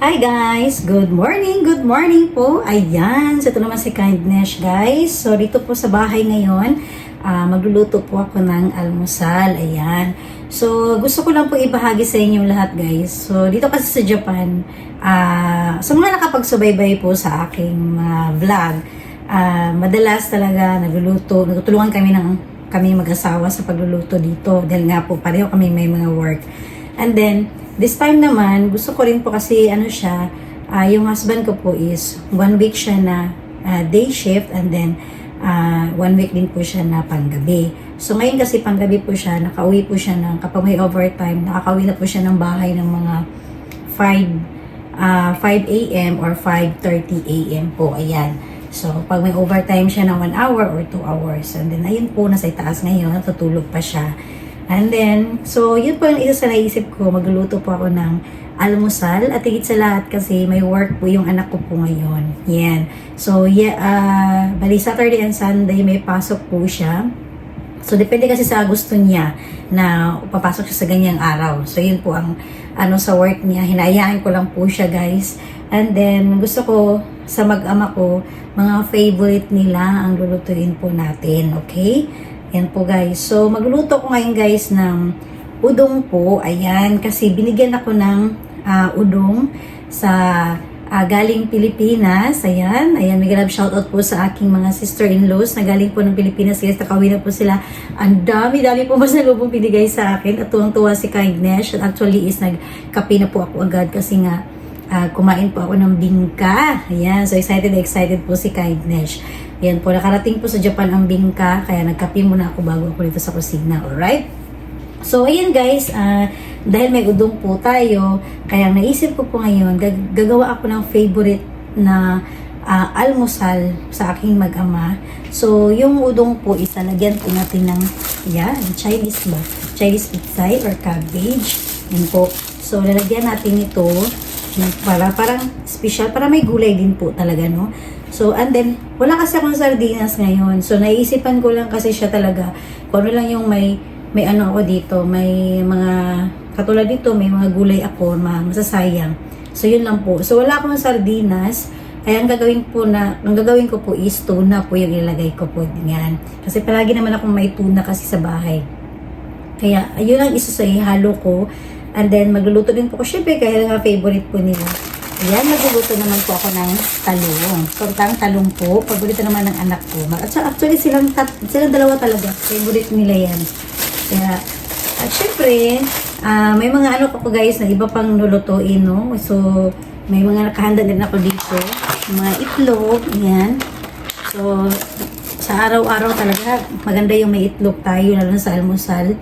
Hi guys! Good morning po! Ayan, so ito naman si Kindness guys. So dito po sa bahay ngayon, magluluto po ako ng almusal. Ayan. So gusto ko lang po ibahagi sa inyong lahat guys. So dito kasi sa Japan, sa mga nakapagsubaybay po sa aking vlog, madalas talaga nagtutulungan kami mag-asawa sa pagluluto dito. Dahil nga po pareho kami may mga work. And then, this time naman, gusto ko rin po kasi yung husband ko po is 1 week siya na day shift and then 1 week din po siya na panggabi. So ngayon kasi panggabi po siya, nakauwi po siya kapag may overtime, nakakauwi na po siya ng bahay ng mga 5 a.m. or 5:30 a.m. po. Ayan. So pag may overtime siya ng 1 hour or 2 hours. And then ayun po, nasa itaas ngayon, natutulog pa siya. And then, so yun po yung isa sa naisip ko, magluluto po ako ng almusal at higit sa lahat kasi may work po yung anak ko po ngayon. Yan. So, bali Saturday and Sunday may pasok po siya. So, depende kasi sa gusto niya na papasok siya sa ganyang araw. So, yun po ang sa work niya. Hinayaan ko lang po siya guys. And then, gusto ko sa mag-ama ko, mga favorite nila ang lulutuin po natin. Okay? Yan po guys. So, magluluto ko ngayon guys ng udong po. Ayan. Kasi binigyan ako ng udong sa galing Pilipinas. Ayan. Ayan. May love shoutout po sa aking mga sister-in-laws na galing po ng Pilipinas. Guys, nakauwi na po sila. Ang dami po masalubong binigay sa akin. At tuwang-tuwa si Kindness. Actually is nagkape na po ako agad kasi nga kumain po ako ng bingka. Ayan. So, excited po si Kindness. Ayan po, nakarating po sa Japan ang bingka, kaya nagkape muna ako bago ako dito sa kusina, alright? So, ayan guys, dahil may udong po tayo, kaya naisip ko po ngayon, gagawa ako ng favorite na almusal sa aking mag-ama. So, yung udong po, lagyan po natin ng, Chinese pizza or cabbage. Yan po. So, lalagyan natin ito, parang special, para may gulay din po talaga, no? So, and then, wala kasi akong sardinas ngayon. So, naisipan ko lang kasi siya talaga. Kung ano lang yung may ako dito, may mga, katulad dito, may mga gulay ako, masasayang. So, yun lang po. So, wala akong sardinas. Kaya ang gagawin ko po is tuna po yung ilagay ko po. Yan. Kasi palagi naman akong may tuna kasi sa bahay. Kaya, ayun ang isa sa ihalo ko. And then, magluluto din po ko. Siyempre, kaya nga favorite po nila. Ayan, magluluto naman po ako ng talong. Tortang talong po. Paborito naman ng anak ko. Actually, silang dalawa talaga. Favorite nila yan. Kaya, at syempre, may mga po guys na iba pang lulutuin, no? So, may mga nakahanda din ako dito. Mga itlog, ayan. So, sa araw-araw talaga, maganda yung may itlog tayo, lalo na sa almusal.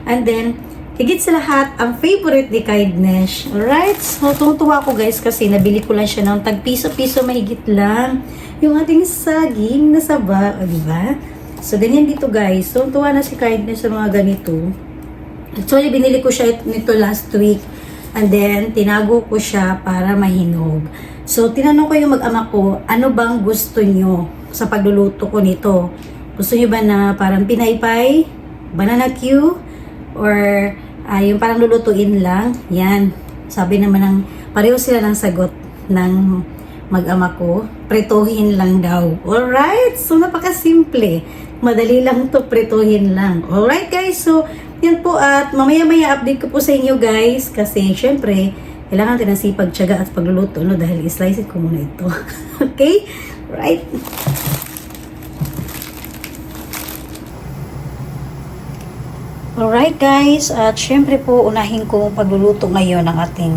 And then, higit sa lahat, ang favorite ni Kindness. Alright? So, tungtuwa ko guys kasi nabili ko lang siya ng tag-piso-piso mahigit lang. Yung ating saging na saba. O, diba? So, ganyan dito guys. Tungtuwa na si Kindness sa mga ganito. Actually, binili ko siya nito last week. And then, tinago ko siya para mahinog. So, tinanong ko yung mag-ama ko, ano bang gusto nyo sa pagluluto ko nito? Gusto nyo ba na parang pinaypay? Banana Q? Or yung parang lulutuin lang, yan. Sabi naman pareho sila ng sagot ng mag-ama ko, prituhin lang daw. Alright, so napakasimple. Madali lang to, prituhin lang. Alright guys, so yan po at mamaya-maya update ko po sa inyo guys kasi syempre, kailangan natin ng sipag, tiyaga at pagluluto, no? Dahil islice ko muna ito. Okay? Right? Alright guys, at syempre po unahin ko pagluluto ngayon ng ating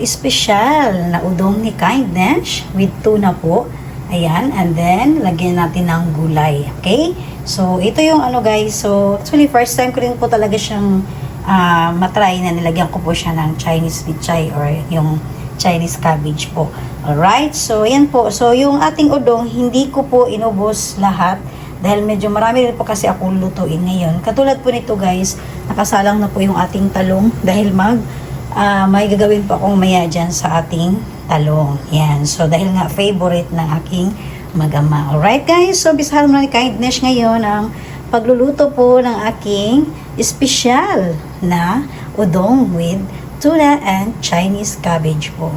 special na udong ni Kindness with tuna po. Ayan, and then lagyan natin ng gulay. Okay? So, ito yung guys. So, actually first time ko rin po talaga siyang matry na nilagyan ko po siya ng Chinese pichay or yung Chinese cabbage po. Alright? So, ayan po. So, yung ating udong, hindi ko po inubos lahat. Dahil medyo marami rin po kasi akong lutuin ngayon. Katulad po nito guys, nakasalang na po yung ating talong dahil may gagawin po akong maya dyan sa ating talong. Yan. So dahil nga favorite ng aking mag-ama. Alright guys, so bisahan mo na ni Kindness ngayon ang pagluluto po ng aking special na udong with tuna and Chinese cabbage po.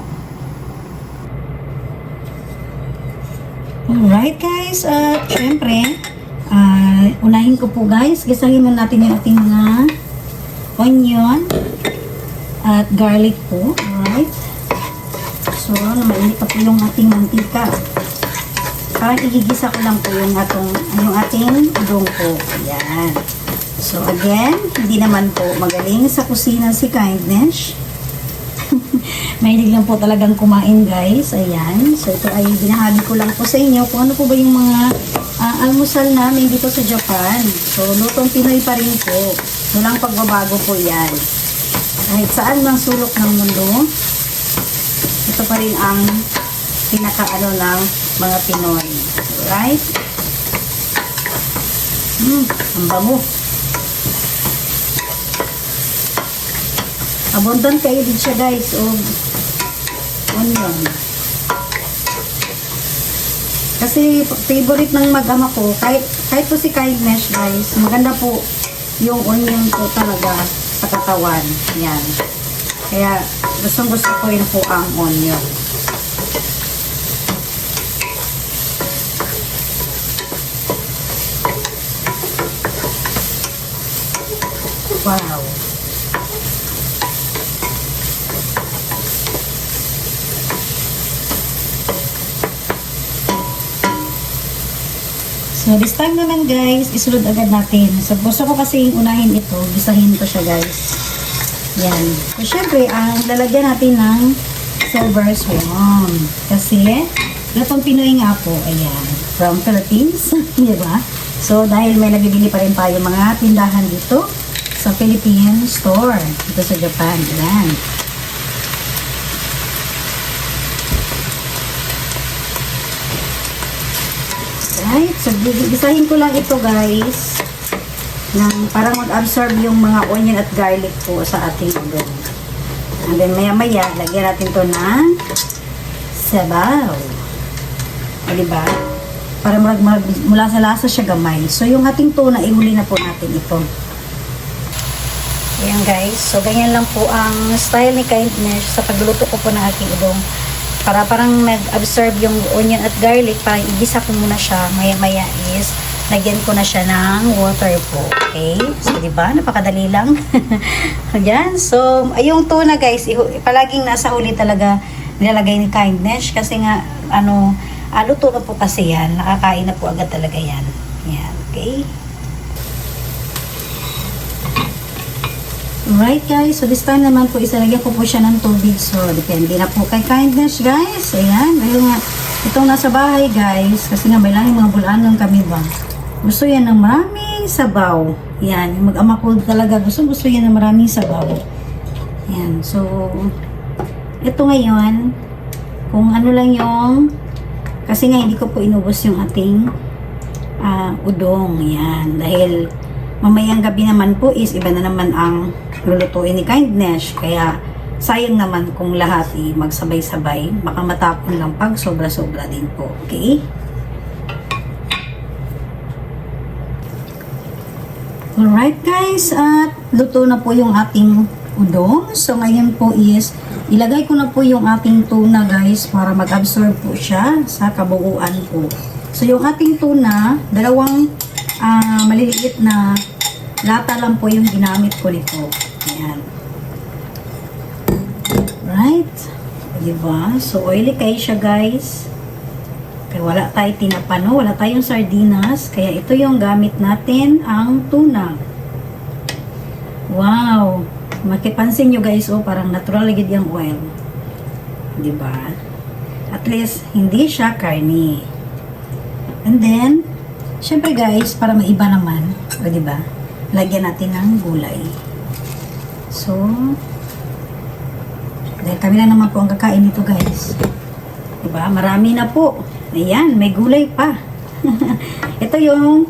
Alright guys, at syempre, unahin ko po guys, gisahin muna natin yung ating mga onion at garlic po. Alright. So, mainit pa po yung ating mantika. Parang igigisa ko lang po yung ating udong po. Ayan. So, again, hindi naman po magaling sa kusina si Kindness. Mahilig lang po talagang kumain guys. Ayan. So, ito ay binahagi ko lang po sa inyo kung ano po ba yung mga almusal namin dito sa Japan. So, lutong Pinoy pa rin po. Walang pagbabago po yan. Kahit saan mang sulok ng mundo, ito pa rin ang pinaka-ano ng mga Pinoy. Right? Ang bango. Abundant kayo din siya guys. O, onion. Kasi favorite ng mag-ama ko, kahit po si Kindness guys, maganda po yung onion po talaga sa katawan. Yan. Kaya gusto ko yun po ang onion. Wow. So, this time naman guys, isunod agad natin. So, gusto ko kasi unahin ito. Gisahin ko siya guys. Yan. So, syempre, ang lalagyan natin ng silver swan. Kasi, lutong Pinoy nga po. Ayan. From Philippines. Diba? So, dahil may nabibili pa rin tayo mga tindahan dito sa Philippine store. Dito sa Japan. Ayan. Right? So, gisahin ko lang ito guys ng parang mag-absorb yung mga onion at garlic po sa ating udon. And then maya-maya, lagyan natin to ng sabaw. O diba? Para mula sa lasa siya gamay. So, yung ating tuna, ihuli na po natin ito. Ayan guys. So, ganyan lang po ang style ni Kindness sa pagluluto ko po ng ating udon. Para parang nag-absorb yung onion at garlic, parang igisa ko muna siya. Maya-maya is, lagyan ko na siya ng water po. Okay? So, diba? Napakadali lang. Ayan. So, yung tuna guys, palaging nasa huli talaga nilalagay ni Kindness. Kasi nga, luto na po kasi yan. Nakakain na po agad talaga yan. Ayan. Okay? Alright guys, so this time naman po isalagyan ko po siya ng tubig. So, depende na po kay Kindness guys. Ayan, ayun nga. Itong nasa bahay guys, kasi nga may lang mga bulanon kami ba. Gusto yan ng maraming sabaw. Yan, yung mag-ama ko talaga gusto yan ng maraming sabaw. Yan, so, ito ngayon, kung ano lang yung, kasi nga hindi ko po inubos yung ating udong. Yan, dahil mamayang gabi naman po is iba na naman ang lulutuin ni Kindness. Kaya sayang naman kung lahat magsabay-sabay. Baka matapon lang pag sobra-sobra din po. Okay? Alright guys, at luto na po yung ating udong. So ngayon po is ilagay ko na po yung ating tuna guys para mag-absorb po siya sa kabuuan po. So yung ating tuna, dalawang maliliit na lata lang po yung ginamit ko nito. Ayan. Right? Diba? So, oily kayo siya, guys. Kaya wala tayong tinapano, wala tayong sardinas. Kaya ito yung gamit natin, ang tuna. Wow! Makipansin nyo, guys, parang natural agad yung oil. Diba? At least, hindi siya karni. And then, syempre, guys, para maiba naman, o diba? Lagyan natin ng gulay. So, dahil kami na naman po ang kakain nito guys. Diba? Marami na po. Ayan, may gulay pa. Ito yung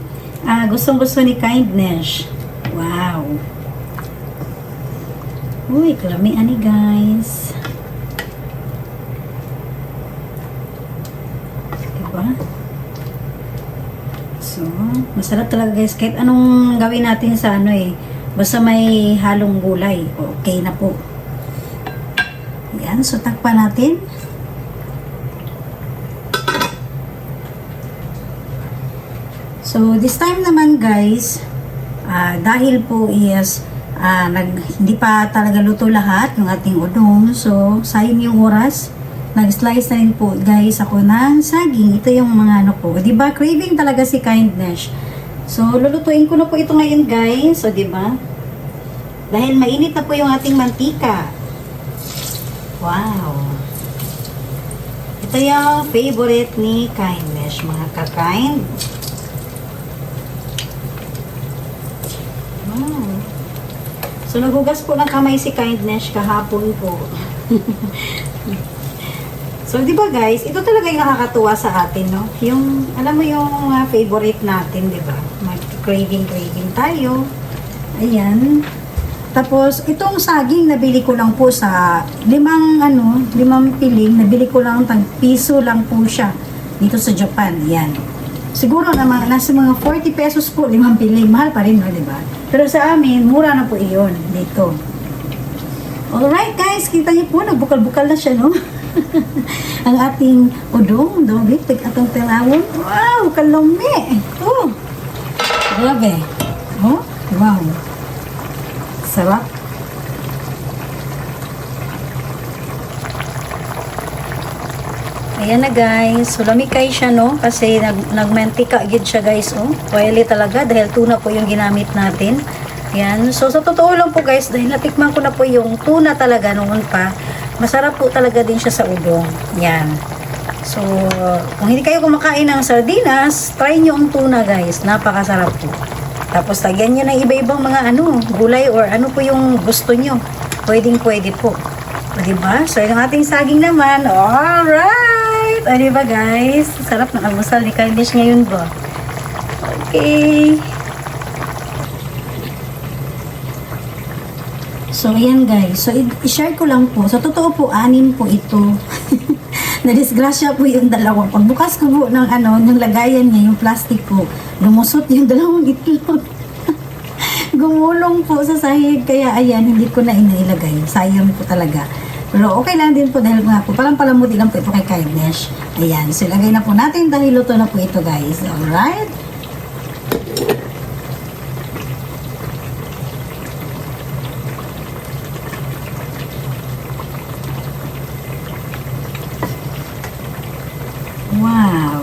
gustong-gusto ni Kindness. Wow. Uy, kalamian ni guys. Diba? So, masarap talaga guys. Kahit anong gawin natin sa basta may halong gulay. Okay na po. Yan. So, takpan natin. So, this time naman guys, dahil po is hindi pa talaga luto lahat yung ating udong. So, sayang yung oras. Nag-slice na rin po guys ako ng saging. Ito yung mga ano ko. Diba? Craving talaga si Kindness. So, lulutuin ko na po ito ngayon guys. So, diba? Dahil mainit na po yung ating mantika. Wow! Ito yung favorite ni Kindness, mga ka-kind. So, nagugas po ng kamay si Kindness kahapon po. So, di ba guys, ito talaga yung nakakatuwa sa atin, no? Yung, alam mo yung favorite natin, di ba? Mag-craving tayo. Ayan. Tapos, itong saging, nabili ko lang po sa 5 piling, nabili ko lang, tag-piso lang po siya dito sa Japan. Ayan. Siguro naman, nasa mga 40 pesos po, 5 piling. Mahal pa rin, no, di ba? Pero sa amin, mura na po iyon dito. Alright guys, kita niyo po, nagbukal-bukal na siya, no? Ang ating udong, dobit, atong tinawon. Wow, kalumi! Oh, grabe. Oh, wow. Sarap. Ayan na guys, so lamikay siya no, kasi nagmantika gid siya guys oh. Oily talaga dahil tuna po yung ginamit natin. Ayan, so sa totoo lang po guys, dahil natikman ko na po yung tuna talaga noon pa, masarap po talaga din siya sa udong. Ayan. So, kung hindi kayo kumakain ng sardinas, try nyo ang tuna guys, napakasarap po. Tapos lagyan nyo ng iba-ibang mga gulay or ano po yung gusto nyo. Pwedeng-pwede po. O, diba? So, yung ating saging naman, alright! O, diba guys? Sarap ng almusal ni Kindness ngayon ba? Okay. So, ayan guys. So, i-share ko lang po. Sa totoo po, 6 po ito. Nadisgrasya po yung dalawa. Pagbukas ko po ng yung lagayan niya, yung plastic ko, lumusot yung dalawang itlog. Gumulong po sa sahig. Kaya, ayan, hindi ko na inailagay. Sayang po talaga. Pero okay lang din po dahil nga po, parang palamuti lang po ito kay Kindness. Ayan, so ilagay na po natin dahil luto na po ito guys. Alright? Wow!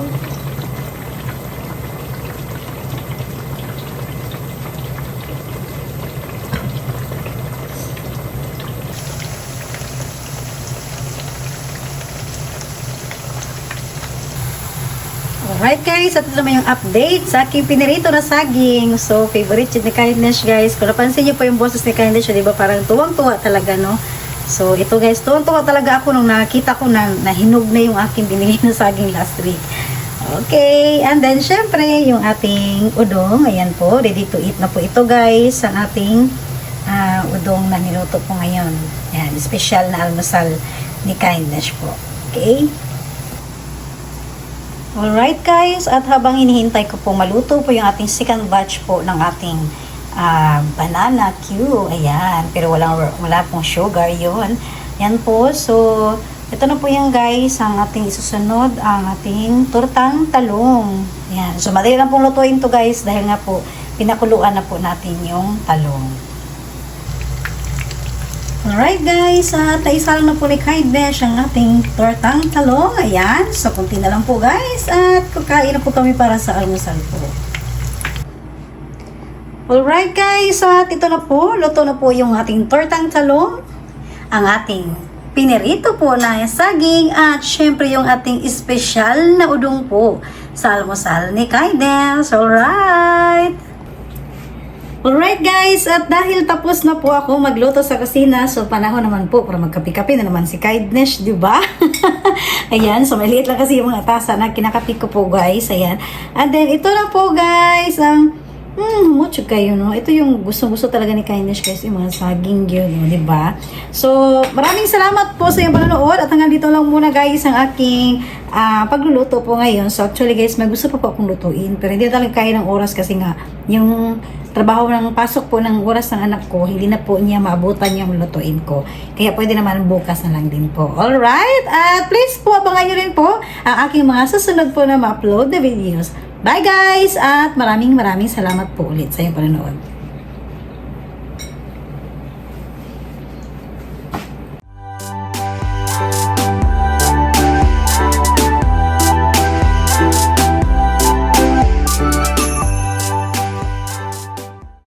Alright guys, at ito naman yung update sa aking pinirito na saging. So, favorite yun ni Kindness guys. Kung napansin nyo po yung boses ni Kindness, di ba parang tuwang-tuwa talaga, no? So, ito guys, tuwang-tuwa talaga ako nung nakita ko na nahinog na yung aking binili na saging last week. Okay, and then syempre, yung ating udong, ayan po, ready to eat na po ito guys, ang ating udong na niluto po ngayon. Ayan, special na almusal ni Kindness po. Okay? Alright guys, at habang hinihintay ko po maluto po yung ating second batch po ng ating banana Q. Ayan, pero wala pong sugar yun. Yan po, so ito na po yung guys, ang ating isusunod, ang ating tortang talong. Ayan, so madali lang pong lutuin to guys dahil nga po pinakuluan na po natin yung talong. Alright guys, at isa lang na po ni Kindness ang ating tortang talong. Ayan, so kunti na lang po guys at kakain na po kami para sa almusal po. Alright guys, at ito na po, luto na po yung ating tortang talong, ang ating pinirito po na saging at syempre yung ating espesyal na udong po sa almusal ni Kindness. Alright! Alright guys, at dahil tapos na po ako magluto sa kusina, so panahon naman po para magkapi-kapi na naman si Kindness, di ba? Ayan, so maliit lang kasi yung mga tasa na kinakapi ko po guys, ayan. And then ito na po guys, ang mucho kayo, no? Ito yung gusto-gusto talaga ni Kindness guys, yung mga saging yun, no? Di ba? So, maraming salamat po sa iyong panonood at hanggang dito lang muna guys ang aking pagluluto po ngayon. So, actually guys, may gusto pa po akong lutuin, pero hindi talaga kaya ng oras kasi nga, yung trabaho ng pasok po ng oras ng anak ko, hindi na po niya maabutan yung lutuin ko. Kaya pwede naman bukas na lang din po. Alright? At please po, abangan nyo rin po ang aking mga susunod po na ma-upload na videos. Bye guys! At maraming salamat po ulit sa iyong panonood.